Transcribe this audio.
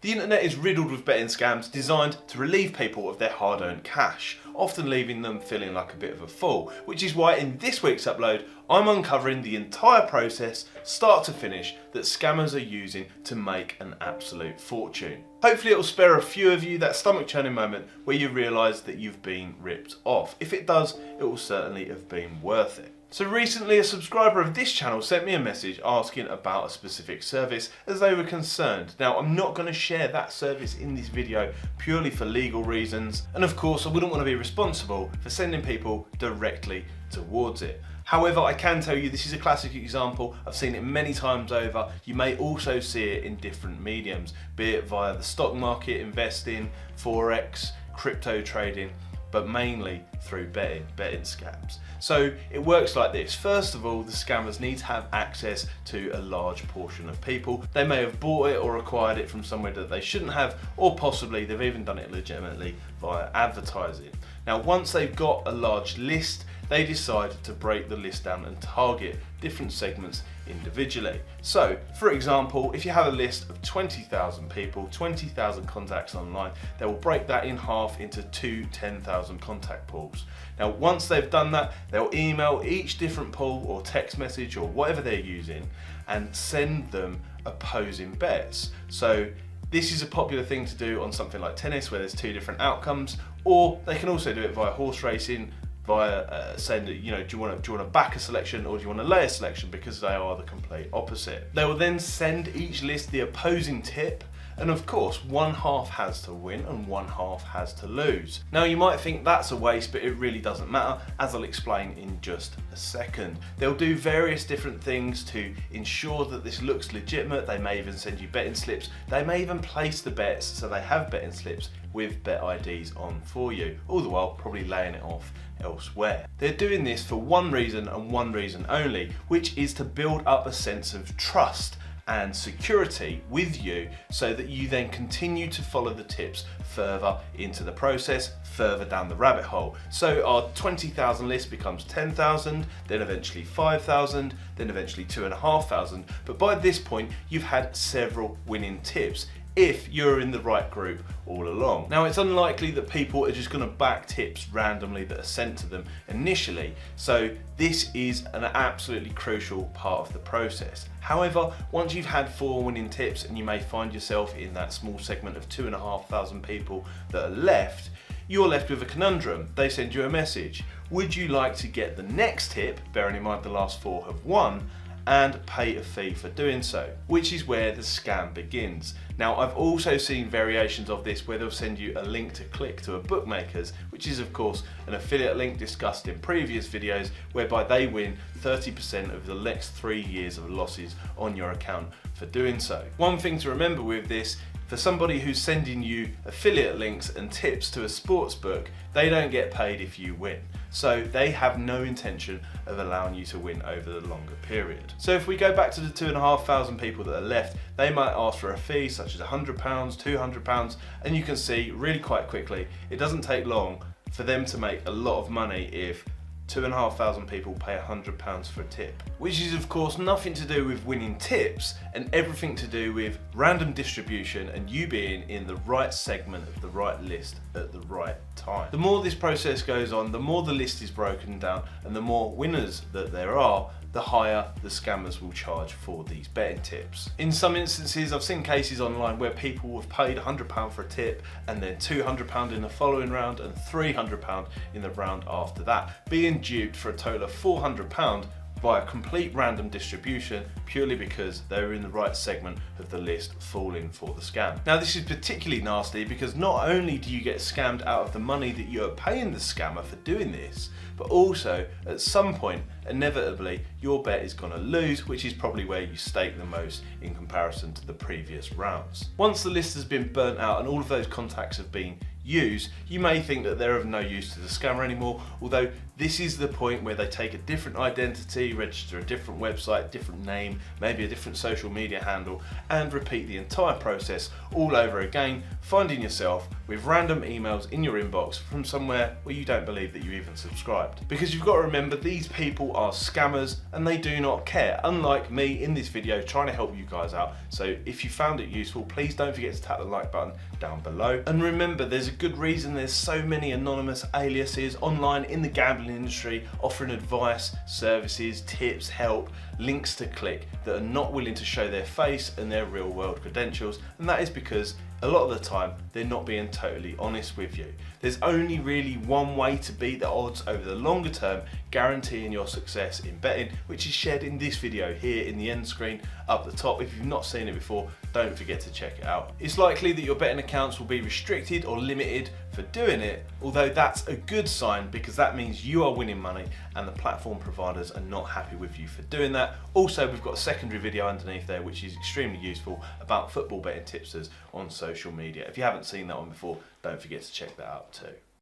The internet is riddled with betting scams designed to relieve people of their hard-earned cash, often leaving them feeling like a bit of a fool, which is why in this week's upload I'm uncovering the entire process, start to finish, that scammers are using to make an absolute fortune. Hopefully it will spare a few of you that stomach-churning moment where you realise that you've been ripped off. If it does, it will certainly have been worth it. So recently a subscriber of this channel sent me a message asking about a specific service as they were concerned. Now I'm not going to share that service in this video purely for legal reasons, and of course I wouldn't want to be responsible for sending people directly towards it. However, I can tell you this is a classic example. I've seen it many times over. You may also see it in different mediums, be it via the stock market, investing, forex, crypto trading, but mainly through betting scams. So it works like this. First of all, the scammers need to have access to a large portion of people. They may have bought it or acquired it from somewhere that they shouldn't have, or possibly they've even done it legitimately via advertising. Now, once they've got a large list, they decide to break the list down and target different segments individually. So, for example, if you have a list of 20,000 people, 20,000 contacts online, they will break that in half into two 10,000 contact pools. Now, once they've done that, they'll email each different pool or text message or whatever they're using and send them opposing bets. So, this is a popular thing to do on something like tennis where there's two different outcomes, or they can also do it via horse racing, via saying that, do you want to back a selection or do you want to lay a selection, because they are the complete opposite. They will then send each list the opposing tip, and of course one half has to win and one half has to lose. Now you might think that's a waste, but it really doesn't matter, as I'll explain in just a second. They'll do various different things to ensure that this looks legitimate. They may even send you betting slips. They may even place the bets so they have betting slips with bet IDs on for you, all the while probably laying it off elsewhere. They're doing this for one reason and one reason only, which is to build up a sense of trust and security with you, so that you then continue to follow the tips further into the process, further down the rabbit hole. So our 20,000 list becomes 10,000, then eventually 5,000, then eventually 2,500. But by this point, you've had several winning tips if you're in the right group all along. Now, it's unlikely that people are just going to back tips randomly that are sent to them initially, so this is an absolutely crucial part of the process. However, once you've had 4 winning tips and you may find yourself in that small segment of 2,500 people that are left, you're left with a conundrum. They send you a message. Would you like to get the next tip, bearing in mind the last 4 have won, and pay a fee for doing so, which is where the scam begins. Now, I've also seen variations of this where they'll send you a link to click to a bookmaker's, which is of course an affiliate link discussed in previous videos, whereby they win 30% of the next 3 years of losses on your account for doing so. One thing to remember with this, for somebody who's sending you affiliate links and tips to a sports book, they don't get paid if you win. So they have no intention of allowing you to win over the longer period. So if we go back to the 2,500 people that are left, they might ask for a fee such as £100, £200, and you can see really quite quickly, it doesn't take long for them to make a lot of money if 2,500 people pay £100 for a tip, which is of course nothing to do with winning tips and everything to do with random distribution and you being in the right segment of the right list at the right time. The more this process goes on, the more the list is broken down and the more winners that there are, the higher the scammers will charge for these betting tips. In some instances, I've seen cases online where people have paid £100 for a tip and then £200 in the following round and £300 in the round after that, being duped for a total of £400 by a complete random distribution purely because they were in the right segment of the list falling for the scam. Now, this is particularly nasty because not only do you get scammed out of the money that you are paying the scammer for doing this, but also at some point, inevitably, your bet is going to lose, which is probably where you stake the most in comparison to the previous rounds. Once the list has been burnt out and all of those contacts have been use, you may think that they're of no use to the scammer anymore, although this is the point where they take a different identity, register a different website, different name, maybe a different social media handle, and repeat the entire process all over again, finding yourself with random emails in your inbox from somewhere where you don't believe that you even subscribed. Because you've got to remember, these people are scammers and they do not care, unlike me in this video trying to help you guys out. So if you found it useful, please don't forget to tap the like button down below. And remember, there's a good reason there's so many anonymous aliases online in the gambling industry offering advice, services, tips, help, links to click, that are not willing to show their face and their real world credentials, and that is because a lot of the time they're not being totally honest with you. There's only really one way to beat the odds over the longer term, guaranteeing your success in betting, which is shared in this video here in the end screen up the top. If you've not seen it before, don't forget to check it out. It's likely that your betting accounts will be restricted or limited for doing it, although that's a good sign because that means you are winning money and the platform providers are not happy with you for doing that. Also, we've got a secondary video underneath there which is extremely useful about football betting tipsters on social media. If you haven't seen that one before, don't forget to check that out too.